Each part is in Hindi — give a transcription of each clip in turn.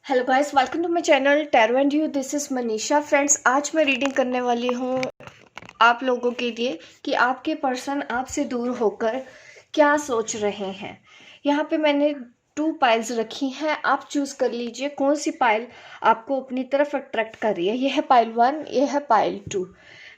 Hello guys, welcome to my channel tarot and you. This is Manisha. Friends, आज मैं रीडिंग करने वाली हूँ आप लोगों के लिए कि आपके पर्सन आपसे दूर होकर क्या सोच रहे हैं। यहाँ पे मैंने 2 पाइल्स रखी हैं। आप चूज़ कर लीजिए कौन सी पाइल आपको अपनी तरफ अट्रैक्ट कर रही है। ये है पाइल 1, ये है पाइल 2।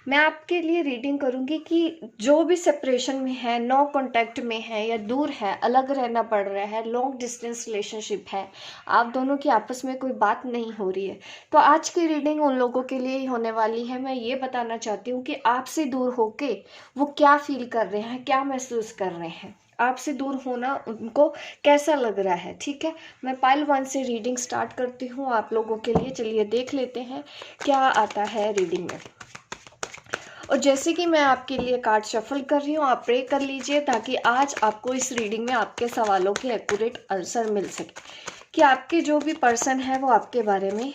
मैं आपके लिए रीडिंग करूंगी कि जो भी सेपरेशन में है, नो कांटेक्ट में है या दूर है, अलग रहना पड़ रहा है, लॉन्ग डिस्टेंस रिलेशनशिप है, आप दोनों की आपस में कोई बात नहीं हो रही है, तो आज की रीडिंग उन लोगों के लिए ही होने वाली है। मैं ये बताना चाहती हूँ कि आपसे दूर होके वो क्या फील कर रहे हैं, क्या महसूस कर रहे हैं, आपसे दूर होना उनको कैसा लग रहा है। ठीक है, मैं पाइल 1 से रीडिंग स्टार्ट करती हूँ आप लोगों के लिए। चलिए देख लेते हैं क्या आता है रीडिंग में। और जैसे कि मैं आपके लिए कार्ड शफल कर रही हूँ, आप प्रे कर लीजिए ताकि आज आपको इस रीडिंग में आपके सवालों के एक्यूरेट आंसर मिल सके कि आपके जो भी पर्सन है वो आपके बारे में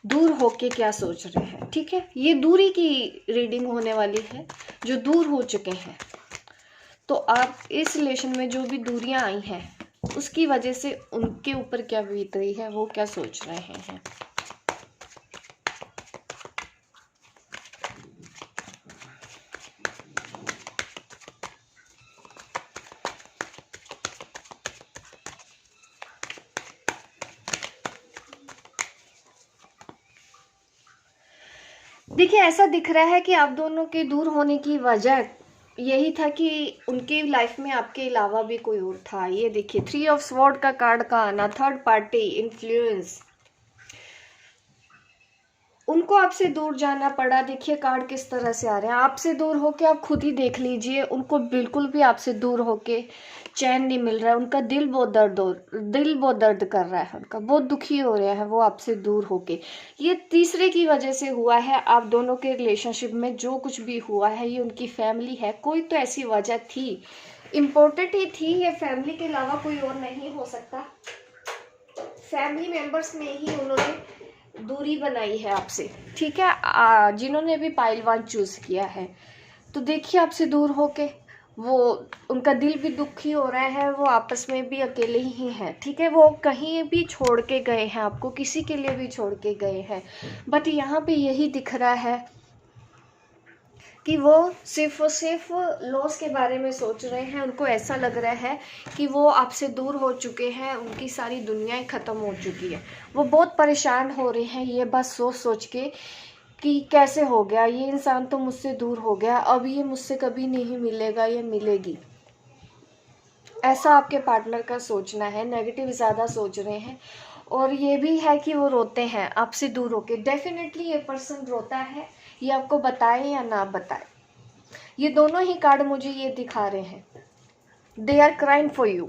दूर होके क्या सोच रहे हैं। ठीक है, ये दूरी की रीडिंग होने वाली है, जो दूर हो चुके हैं। तो आप इस रिलेशन में जो भी दूरियां आई हैं उसकी वजह से उनके ऊपर क्या बीत रही है, वो क्या सोच रहे हैं। देखिए, ऐसा दिख रहा है कि आप दोनों के दूर होने की वजह यही था कि उनकी लाइफ में आपके अलावा भी कोई और था। ये देखिए, 3 ऑफ स्वॉर्ड का कार्ड का आना, थर्ड पार्टी इन्फ्लुएंस, उनको आपसे दूर जाना पड़ा। देखिए कार्ड किस तरह से आ रहे हैं। आपसे दूर होके आप खुद ही देख लीजिए, उनको बिल्कुल भी आपसे दूर होके चैन नहीं मिल रहा है। उनका दिल बहुत दर्द कर रहा है, उनका बहुत दुखी हो रहा है वो आपसे दूर होके। ये तीसरे की वजह से हुआ है। आप दोनों के रिलेशनशिप में जो कुछ भी हुआ है, ये उनकी फैमिली है। कोई तो ऐसी वजह थी, इम्पोर्टेंट ही थी। ये फैमिली के अलावा कोई और नहीं हो सकता। फैमिली मेंबर्स में ही उन्होंने दूरी बनाई है आपसे। ठीक है, जिन्होंने भी पाइल 1 चूज किया है, तो देखिए आपसे दूर होके वो, उनका दिल भी दुखी हो रहा है, वो आपस में भी अकेले ही हैं। ठीक है, वो कहीं भी छोड़ के गए हैं आपको, किसी के लिए भी छोड़ के गए हैं। बट यहाँ पे यही दिख रहा है कि वो सिर्फ और सिर्फ लॉस के बारे में सोच रहे हैं। उनको ऐसा लग रहा है कि वो आपसे दूर हो चुके हैं, उनकी सारी दुनिया ख़त्म हो चुकी है। वो बहुत परेशान हो रहे हैं ये बस सोच सोच के कि कैसे हो गया ये इंसान, तो मुझसे दूर हो गया, अब ये मुझसे कभी नहीं मिलेगा या मिलेगी। ऐसा आपके पार्टनर का सोचना है, नेगेटिव ज़्यादा सोच रहे हैं। और ये भी है कि वो रोते हैं आपसे दूर होके। डेफिनेटली ये पर्सन रोता है, ये आपको बताए या ना बताए। ये दोनों ही कार्ड मुझे ये दिखा रहे हैं, they are crying for you.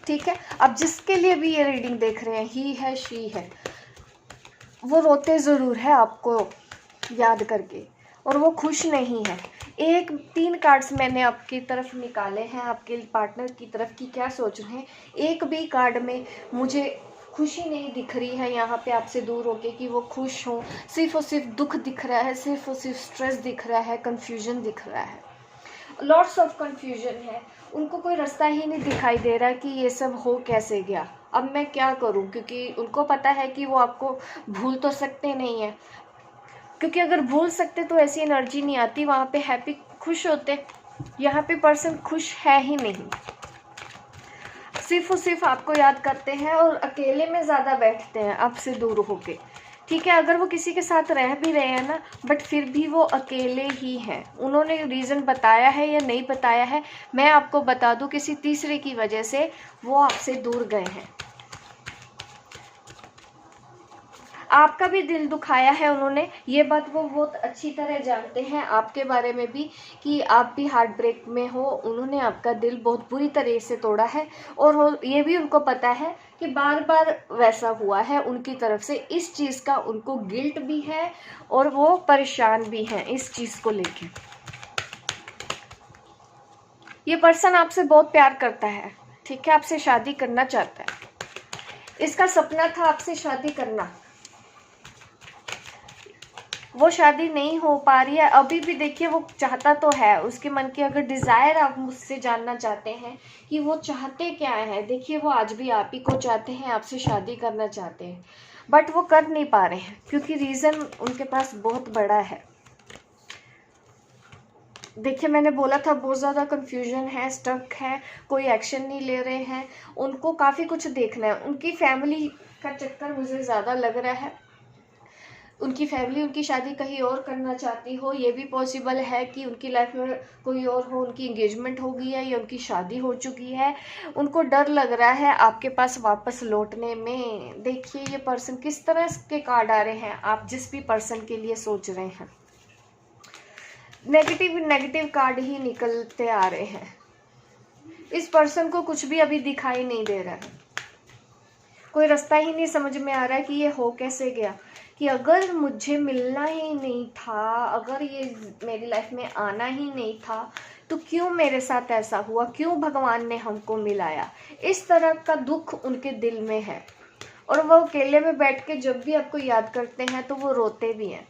ठीक है, अब जिसके लिए भी ये रीडिंग देख रहे हैं, ही है, शी है, वो रोते ज़रूर है आपको याद करके, और वो खुश नहीं है। 3 कार्ड्स मैंने आपकी तरफ निकाले हैं, आपके पार्टनर की तरफ की क्या सोच रहे हैं। एक भी कार्ड में मुझे खुशी नहीं दिख रही है यहाँ पे आपसे दूर होके कि वो खुश हों। सिर्फ और सिर्फ दुख दिख रहा है, सिर्फ और सिर्फ स्ट्रेस दिख रहा है, कंफ्यूजन दिख रहा है, लॉट्स ऑफ कंफ्यूजन है। उनको कोई रास्ता ही नहीं दिखाई दे रहा कि ये सब हो कैसे गया, अब मैं क्या करूं। क्योंकि उनको पता है कि वो आपको भूल तो सकते नहीं है, क्योंकि अगर भूल सकते तो ऐसी एनर्जी नहीं आती, वहाँ पे हैप्पी खुश होते। यहाँ पे पर्सन खुश है ही नहीं, सिर्फ और सिर्फ आपको याद करते हैं और अकेले में ज़्यादा बैठते हैं आपसे दूर होके। ठीक है, अगर वो किसी के साथ रह भी रहे हैं ना, बट फिर भी वो अकेले ही हैं। उन्होंने रीज़न बताया है या नहीं बताया है, मैं आपको बता दूं, किसी तीसरे की वजह से वो आपसे दूर गए हैं। आपका भी दिल दुखाया है उन्होंने, ये बात वो बहुत अच्छी तरह जानते हैं आपके बारे में भी, कि आप भी हार्ट ब्रेक में हो। उन्होंने आपका दिल बहुत बुरी तरह से तोड़ा है, और ये भी उनको पता है कि बार बार वैसा हुआ है उनकी तरफ से। इस चीज़ का उनको गिल्ट भी है और वो परेशान भी हैं इस चीज़ को लेके। ये पर्सन आपसे बहुत प्यार करता है। ठीक है, आपसे शादी करना चाहता है, इसका सपना था आपसे शादी करना। वो शादी नहीं हो पा रही है अभी भी। देखिए वो चाहता तो है, उसके मन की अगर डिज़ायर आप मुझसे जानना चाहते हैं कि वो चाहते क्या है, देखिए वो आज भी आप ही को चाहते हैं, आपसे शादी करना चाहते हैं, बट वो कर नहीं पा रहे हैं क्योंकि रीज़न उनके पास बहुत बड़ा है। देखिए मैंने बोला था बहुत ज़्यादा कन्फ्यूजन है, स्टक है, कोई एक्शन नहीं ले रहे हैं, उनको काफ़ी कुछ देखना है। उनकी फैमिली का चक्कर मुझे ज़्यादा लग रहा है, उनकी फैमिली उनकी शादी कहीं और करना चाहती हो, ये भी पॉसिबल है कि उनकी लाइफ में कोई और हो, उनकी एंगेजमेंट हो गई है या उनकी शादी हो चुकी है, उनको डर लग रहा है आपके पास वापस लौटने में। देखिए ये पर्सन किस तरह के कार्ड आ रहे हैं आप जिस भी पर्सन के लिए सोच रहे हैं, नेगेटिव नेगेटिव कार्ड ही निकलते आ रहे हैं। इस पर्सन को कुछ भी अभी दिखाई नहीं दे रहा है, कोई रास्ता ही नहीं समझ में आ रहा है कि ये हो कैसे गया, कि अगर मुझे मिलना ही नहीं था, अगर ये मेरी लाइफ में आना ही नहीं था तो क्यों मेरे साथ ऐसा हुआ, क्यों भगवान ने हमको मिलाया। इस तरह का दुख उनके दिल में है और वो अकेले में बैठ के जब भी आपको याद करते हैं तो वो रोते भी हैं।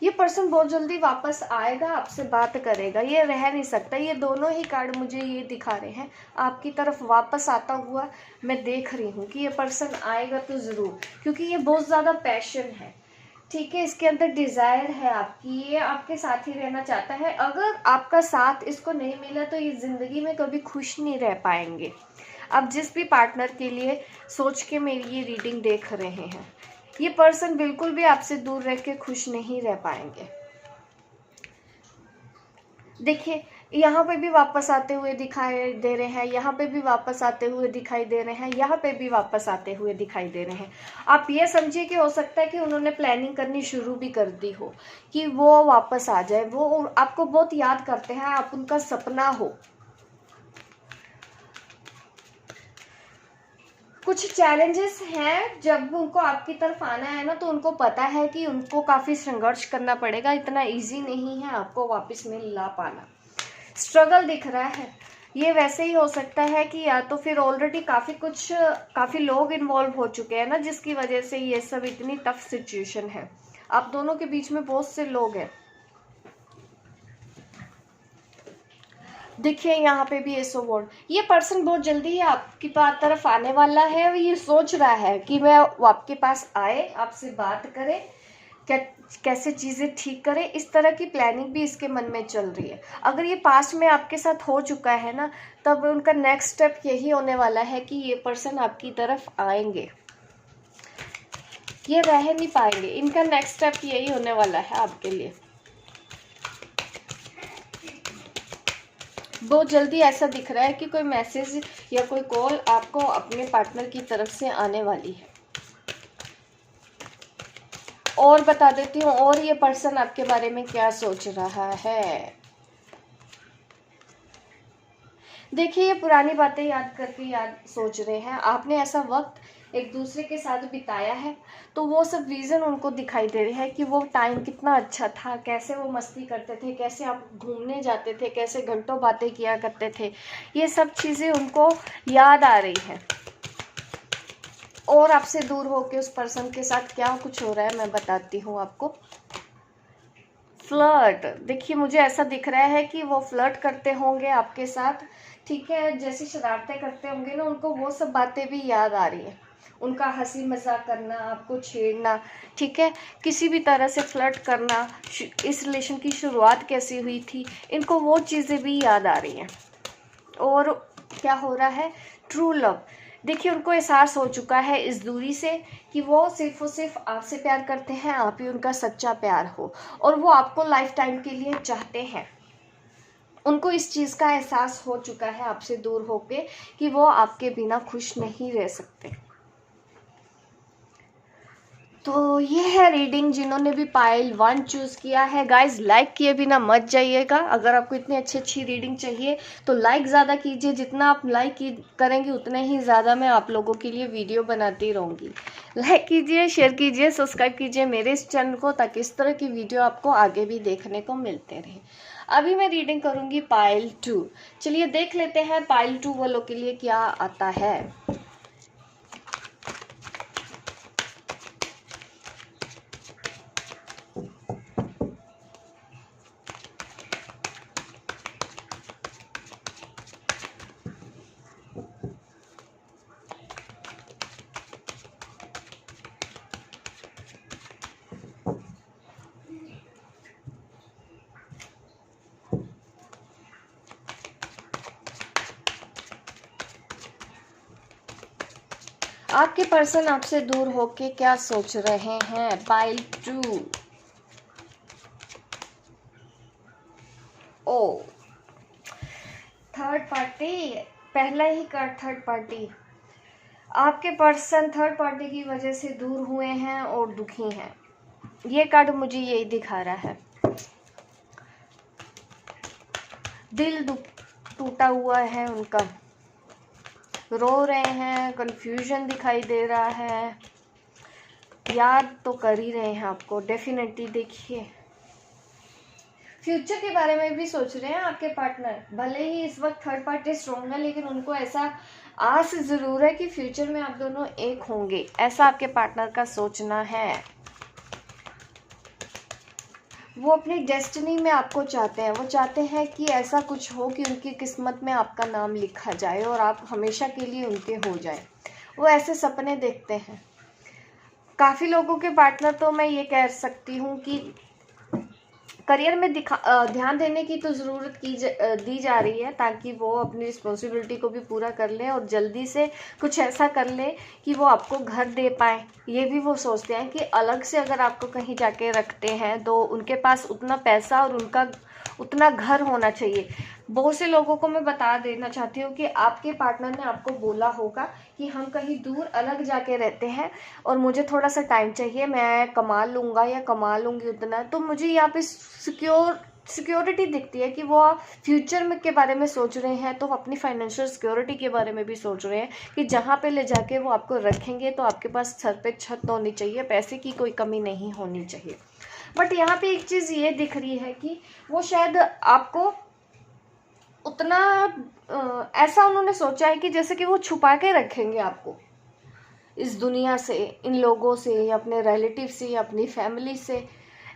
ये पर्सन बहुत जल्दी वापस आएगा, आपसे बात करेगा, ये रह नहीं सकता। ये दोनों ही कार्ड मुझे ये दिखा रहे हैं आपकी तरफ वापस आता हुआ। मैं देख रही हूँ कि ये पर्सन आएगा तो ज़रूर, क्योंकि ये बहुत ज़्यादा पैशन है, ठीक है, इसके अंदर डिज़ायर है आपकी, ये आपके साथ ही रहना चाहता है। अगर आपका साथ इसको नहीं मिला तो ये ज़िंदगी में कभी खुश नहीं रह पाएंगे। आप जिस भी पार्टनर के लिए सोच के मेरी ये रीडिंग देख रहे हैं, ये पर्सन बिल्कुल भी आपसे दूर रह के खुश नहीं रह पाएंगे। देखिए यहाँ पे भी वापस आते हुए दिखाई दे रहे हैं, यहाँ पे भी वापस आते हुए दिखाई दे रहे हैं, यहाँ पे भी वापस आते हुए दिखाई दे रहे हैं। आप ये समझिए कि हो सकता है कि उन्होंने प्लानिंग करनी शुरू भी कर दी हो कि वो वापस आ जाए, वो आपको बहुत याद करते हैं, आप उनका सपना हो। कुछ चैलेंजेस हैं, जब उनको आपकी तरफ आना है ना तो उनको पता है कि उनको काफ़ी संघर्ष करना पड़ेगा, इतना इजी नहीं है आपको वापस मिला पाना। स्ट्रगल दिख रहा है, ये वैसे ही हो सकता है कि या तो फिर ऑलरेडी काफ़ी लोग इन्वॉल्व हो चुके हैं ना, जिसकी वजह से ये सब इतनी टफ सिचुएशन है। आप दोनों के बीच में बहुत से लोग हैं। देखिए यहाँ पे भी एसो वर्ड, ये पर्सन बहुत जल्दी ही आपकी तरफ आने वाला है। ये सोच रहा है कि मैं आपके पास आए, आपसे बात करे, कैसे चीज़ें ठीक करें, इस तरह की प्लानिंग भी इसके मन में चल रही है। अगर ये पास्ट में आपके साथ हो चुका है ना, तब उनका नेक्स्ट स्टेप यही होने वाला है कि ये पर्सन आपकी तरफ आएंगे, ये रह नहीं पाएंगे। इनका नेक्स्ट स्टेप यही होने वाला है आपके लिए। बहुत जल्दी ऐसा दिख रहा है कि कोई मैसेज या कोई कॉल आपको अपने पार्टनर की तरफ से आने वाली है। और बता देती हूँ और ये पर्सन आपके बारे में क्या सोच रहा है। देखिए ये पुरानी बातें याद करके सोच रहे हैं, आपने ऐसा वक्त एक दूसरे के साथ बिताया है, तो वो सब रीज़न उनको दिखाई दे रहे हैं कि वो टाइम कितना अच्छा था, कैसे वो मस्ती करते थे, कैसे आप घूमने जाते थे, कैसे घंटों बातें किया करते थे, ये सब चीज़ें उनको याद आ रही हैं। और आपसे दूर होके उस पर्सन के साथ क्या कुछ हो रहा है मैं बताती हूँ आपको। फ्लर्ट, देखिए मुझे ऐसा दिख रहा है कि वो फ्लर्ट करते होंगे आपके साथ, ठीक है, जैसी शरारतें करते होंगे ना, उनको वो सब बातें भी याद आ रही हैं, उनका हंसी मजाक करना, आपको छेड़ना, ठीक है, किसी भी तरह से फ्लर्ट करना, इस रिलेशन की शुरुआत कैसी हुई थी, इनको वो चीज़ें भी याद आ रही हैं। और क्या हो रहा है, ट्रू लव, देखिए उनको एहसास हो चुका है इस दूरी से कि वो सिर्फ और सिर्फ आपसे प्यार करते हैं, आप ही उनका सच्चा प्यार हो, और वो आपको लाइफ टाइम के लिए चाहते हैं। उनको इस चीज़ का एहसास हो चुका है आपसे दूर होके कि वो आपके बिना खुश नहीं रह सकते। तो ये है रीडिंग, जिन्होंने भी पाइल 1 चूज़ किया है गाइज, लाइक किए बिना मत जाइएगा। अगर आपको इतनी अच्छी रीडिंग चाहिए तो लाइक ज़्यादा कीजिए, जितना आप लाइक करेंगे उतने ही ज़्यादा मैं आप लोगों के लिए वीडियो बनाती रहूँगी। लाइक कीजिए, शेयर कीजिए, सब्सक्राइब कीजिए मेरे इस चैनल को, ताकि इस तरह की वीडियो आपको आगे भी देखने को मिलते रहे। अभी मैं रीडिंग करूँगी पाइल 2। चलिए देख लेते हैं पाइल 2 वालों के लिए क्या आता है। आपके पर्सन आपसे दूर होके क्या सोच रहे हैं? पाइल 2। ओ, थर्ड पार्टी, पहला ही कार्ड थर्ड पार्टी। आपके पर्सन थर्ड पार्टी की वजह से दूर हुए हैं और दुखी हैं। ये कार्ड मुझे यही दिखा रहा है। दिल टूटा हुआ है उनका, रो रहे हैं, कंफ्यूजन दिखाई दे रहा है, याद तो कर ही रहे हैं आपको डेफिनेटली। देखिए, फ्यूचर के बारे में भी सोच रहे हैं आपके पार्टनर। भले ही इस वक्त थर्ड पार्टी स्ट्रॉन्ग है, लेकिन उनको ऐसा आस जरूर है कि फ्यूचर में आप दोनों एक होंगे, ऐसा आपके पार्टनर का सोचना है। वो अपनी डेस्टिनी में आपको चाहते हैं। वो चाहते हैं कि ऐसा कुछ हो कि उनकी किस्मत में आपका नाम लिखा जाए और आप हमेशा के लिए उनके हो जाए। वो ऐसे सपने देखते हैं। काफ़ी लोगों के पार्टनर तो मैं ये कह सकती हूँ कि करियर में ध्यान देने की तो ज़रूरत दी जा रही है, ताकि वो अपनी रिस्पॉन्सिबिलिटी को भी पूरा कर ले और जल्दी से कुछ ऐसा कर ले कि वो आपको घर दे पाए। ये भी वो सोचते हैं कि अलग से अगर आपको कहीं जाके रखते हैं तो उनके पास उतना पैसा और उनका उतना घर होना चाहिए। बहुत से लोगों को मैं बता देना चाहती हूँ कि आपके पार्टनर ने आपको बोला होगा कि हम कहीं दूर अलग जाके रहते हैं और मुझे थोड़ा सा टाइम चाहिए, मैं कमा लूँगा या कमा लूँगी उतना। तो मुझे यहाँ पे सिक्योरिटी दिखती है कि वो फ्यूचर में के बारे में सोच रहे हैं, तो अपनी फाइनेंशियल सिक्योरिटी के बारे में भी सोच रहे हैं कि जहाँ पे ले जाके वो आपको रखेंगे तो आपके पास सर पे छत होनी चाहिए, पैसे की कोई कमी नहीं होनी चाहिए। बट यहाँ पे एक चीज़ ये दिख रही है कि वो शायद आपको उतना ऐसा उन्होंने सोचा है कि जैसे कि वो छुपा के रखेंगे आपको इस दुनिया से, इन लोगों से, या अपने रिलेटिव से, या अपनी फैमिली से।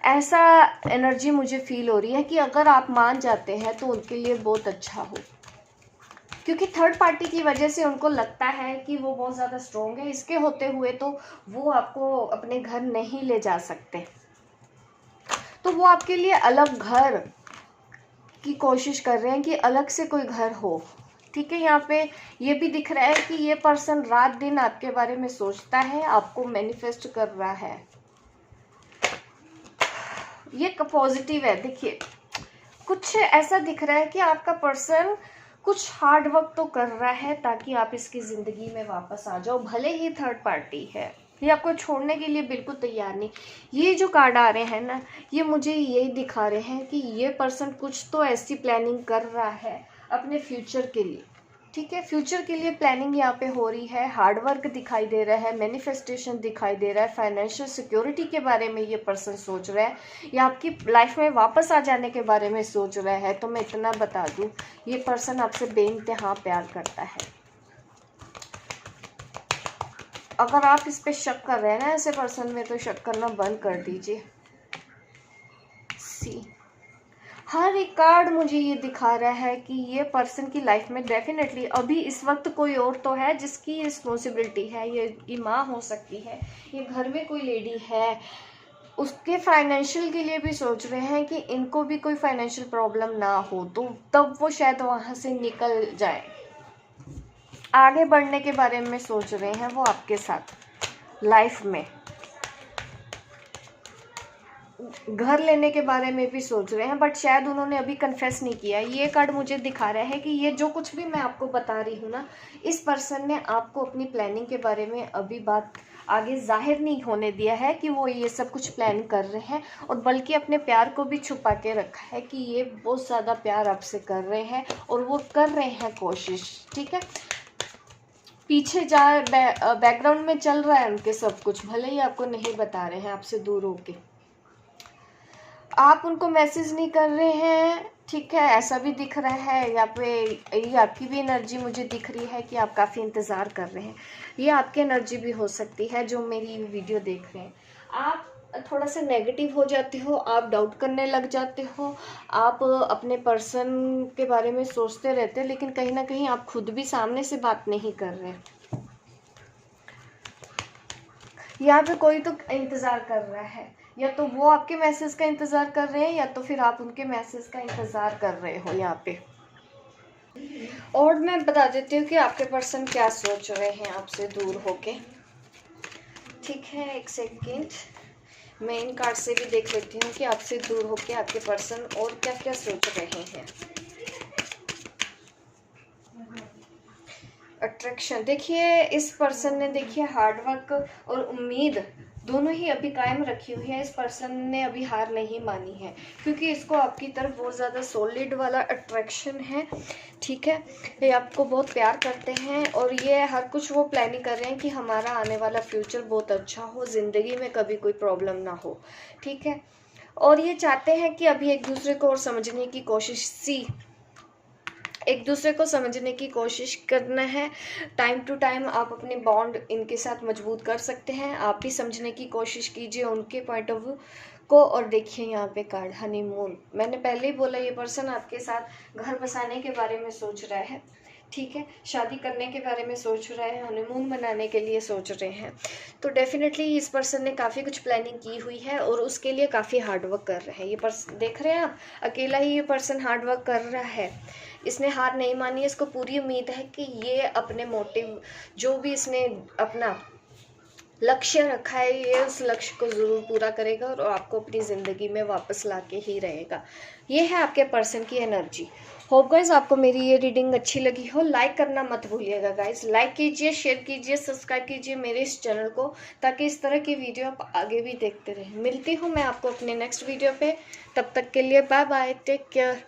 ऐसा एनर्जी मुझे फील हो रही है कि अगर आप मान जाते हैं तो उनके लिए बहुत अच्छा हो, क्योंकि थर्ड पार्टी की वजह से उनको लगता है कि वो बहुत ज़्यादा स्ट्रॉन्ग है। इसके होते हुए तो वो आपको अपने घर नहीं ले जा सकते, तो वो आपके लिए अलग घर की कोशिश कर रहे हैं कि अलग से कोई घर हो। ठीक है, यहाँ पे ये भी दिख रहा है कि ये पर्सन रात दिन आपके बारे में सोचता है, आपको मैनिफेस्ट कर रहा है। ये पॉजिटिव है। देखिए, कुछ ऐसा दिख रहा है कि आपका पर्सन कुछ हार्ड वर्क तो कर रहा है ताकि आप इसकी ज़िंदगी में वापस आ जाओ। भले ही थर्ड पार्टी है, ये आपको छोड़ने के लिए बिल्कुल तैयार नहीं। ये जो कार्ड आ रहे हैं ना, ये मुझे यही दिखा रहे हैं कि ये पर्सन कुछ तो ऐसी प्लानिंग कर रहा है अपने फ्यूचर के लिए। ठीक है, फ्यूचर के लिए प्लानिंग यहाँ पे हो रही है। हार्ड वर्क दिखाई दे रहा है, मैनिफेस्टेशन दिखाई दे रहा है, फाइनेंशियल सिक्योरिटी के बारे में ये पर्सन सोच रहा है, या आपकी लाइफ में वापस आ जाने के बारे में सोच रहा है। तो मैं इतना बता दूँ, ये पर्सन आपसे बेइंतहा प्यार करता है। अगर आप इस पे शक कर रहे हैं ना ऐसे पर्सन में, तो शक करना बंद कर दीजिए। सी, हर एक कार्ड मुझे ये दिखा रहा है कि ये पर्सन की लाइफ में डेफिनेटली अभी इस वक्त कोई और तो है जिसकी रिस्पॉन्सिबिलिटी है। ये माँ हो सकती है, ये घर में कोई लेडी है, उसके फाइनेंशियल के लिए भी सोच रहे हैं कि इनको भी कोई फाइनेंशियल प्रॉब्लम ना हो, तो तब वो शायद वहाँ से निकल जाए। आगे बढ़ने के बारे में सोच रहे हैं वो आपके साथ लाइफ में। घर लेने के बारे में भी सोच रहे हैं, बट शायद उन्होंने अभी कन्फेस नहीं किया। ये कार्ड मुझे दिखा रहा है कि ये जो कुछ भी मैं आपको बता रही हूँ ना, इस पर्सन ने आपको अपनी प्लानिंग के बारे में अभी बात आगे जाहिर नहीं होने दिया है कि वो ये सब कुछ प्लान कर रहे हैं, और बल्कि अपने प्यार को भी छुपा के रखा है कि ये बहुत ज़्यादा प्यार आपसे कर रहे हैं और वो कर रहे हैं कोशिश। ठीक है, पीछे बैकग्राउंड में चल रहा है उनके सब कुछ, भले ही आपको नहीं बता रहे हैं आपसे दूर होके। आप उनको मैसेज नहीं कर रहे हैं, ठीक है, ऐसा भी दिख रहा है। यहाँ पे ये आपकी भी एनर्जी मुझे दिख रही है कि आप काफ़ी इंतज़ार कर रहे हैं। ये आपकी एनर्जी भी हो सकती है जो मेरी वीडियो देख रहे हैं। आप थोड़ा सा नेगेटिव हो जाते हो, आप डाउट करने लग जाते हो, आप अपने पर्सन के बारे में सोचते रहते हैं, लेकिन कहीं ना कहीं आप खुद भी सामने से बात नहीं कर रहे। यहाँ पे कोई तो इंतज़ार कर रहा है, या तो वो आपके मैसेज का इंतज़ार कर रहे हैं, या तो फिर आप उनके मैसेज का इंतज़ार कर रहे हो। यहाँ पे और मैं बता देती हूँ कि आपके पर्सन क्या सोच रहे हैं आपसे दूर होके। ठीक है, एक सेकेंड, मैं इन कार्ड से भी देख लेती हूँ कि आपसे दूर होके आपके पर्सन और क्या क्या सोच रहे हैं। अट्रैक्शन, देखिए इस पर्सन ने देखिए हार्डवर्क और उम्मीद दोनों ही अभी कायम रखी हुई है। इस पर्सन ने अभी हार नहीं मानी है, क्योंकि इसको आपकी तरफ बहुत ज़्यादा सॉलिड वाला अट्रैक्शन है। ठीक है, ये आपको बहुत प्यार करते हैं और ये हर कुछ वो प्लानिंग कर रहे हैं कि हमारा आने वाला फ्यूचर बहुत अच्छा हो, ज़िंदगी में कभी कोई प्रॉब्लम ना हो। ठीक है, और ये चाहते हैं कि अभी एक दूसरे को और समझने की कोशिश एक दूसरे को समझने की कोशिश करना है। टाइम टू टाइम आप अपने बॉन्ड इनके साथ मजबूत कर सकते हैं। आप भी समझने की कोशिश कीजिए उनके पॉइंट ऑफ व्यू को। और देखिए यहाँ पे कार्ड हनीमून, मैंने पहले ही बोला ये पर्सन आपके साथ घर बसाने के बारे में सोच रहा है। ठीक है, शादी करने के बारे में सोच रहा है, हनीमून मनाने के लिए सोच रहे हैं। तो डेफिनेटली इस पर्सन ने काफ़ी कुछ प्लानिंग की हुई है और उसके लिए काफ़ी हार्डवर्क कर रहे हैं। ये पर्सन देख रहे हैं आप, अकेला ही ये पर्सन हार्डवर्क कर रहा है। इसने हार नहीं मानी है, इसको पूरी उम्मीद है कि ये अपने मोटिव, जो भी इसने अपना लक्ष्य रखा है, ये उस लक्ष्य को ज़रूर पूरा करेगा और आपको अपनी ज़िंदगी में वापस ला के ही रहेगा। ये है आपके पर्सन की एनर्जी। होप गाइज आपको मेरी ये रीडिंग अच्छी लगी हो। लाइक करना मत भूलिएगा गाइज, लाइक कीजिए, शेयर कीजिए, सब्सक्राइब कीजिए मेरे इस चैनल को, ताकि इस तरह की वीडियो आप आगे भी देखते रहें। मिलती हूँ मैं आपको अपने नेक्स्ट वीडियो पे, तब तक के लिए बाय बाय, टेक केयर।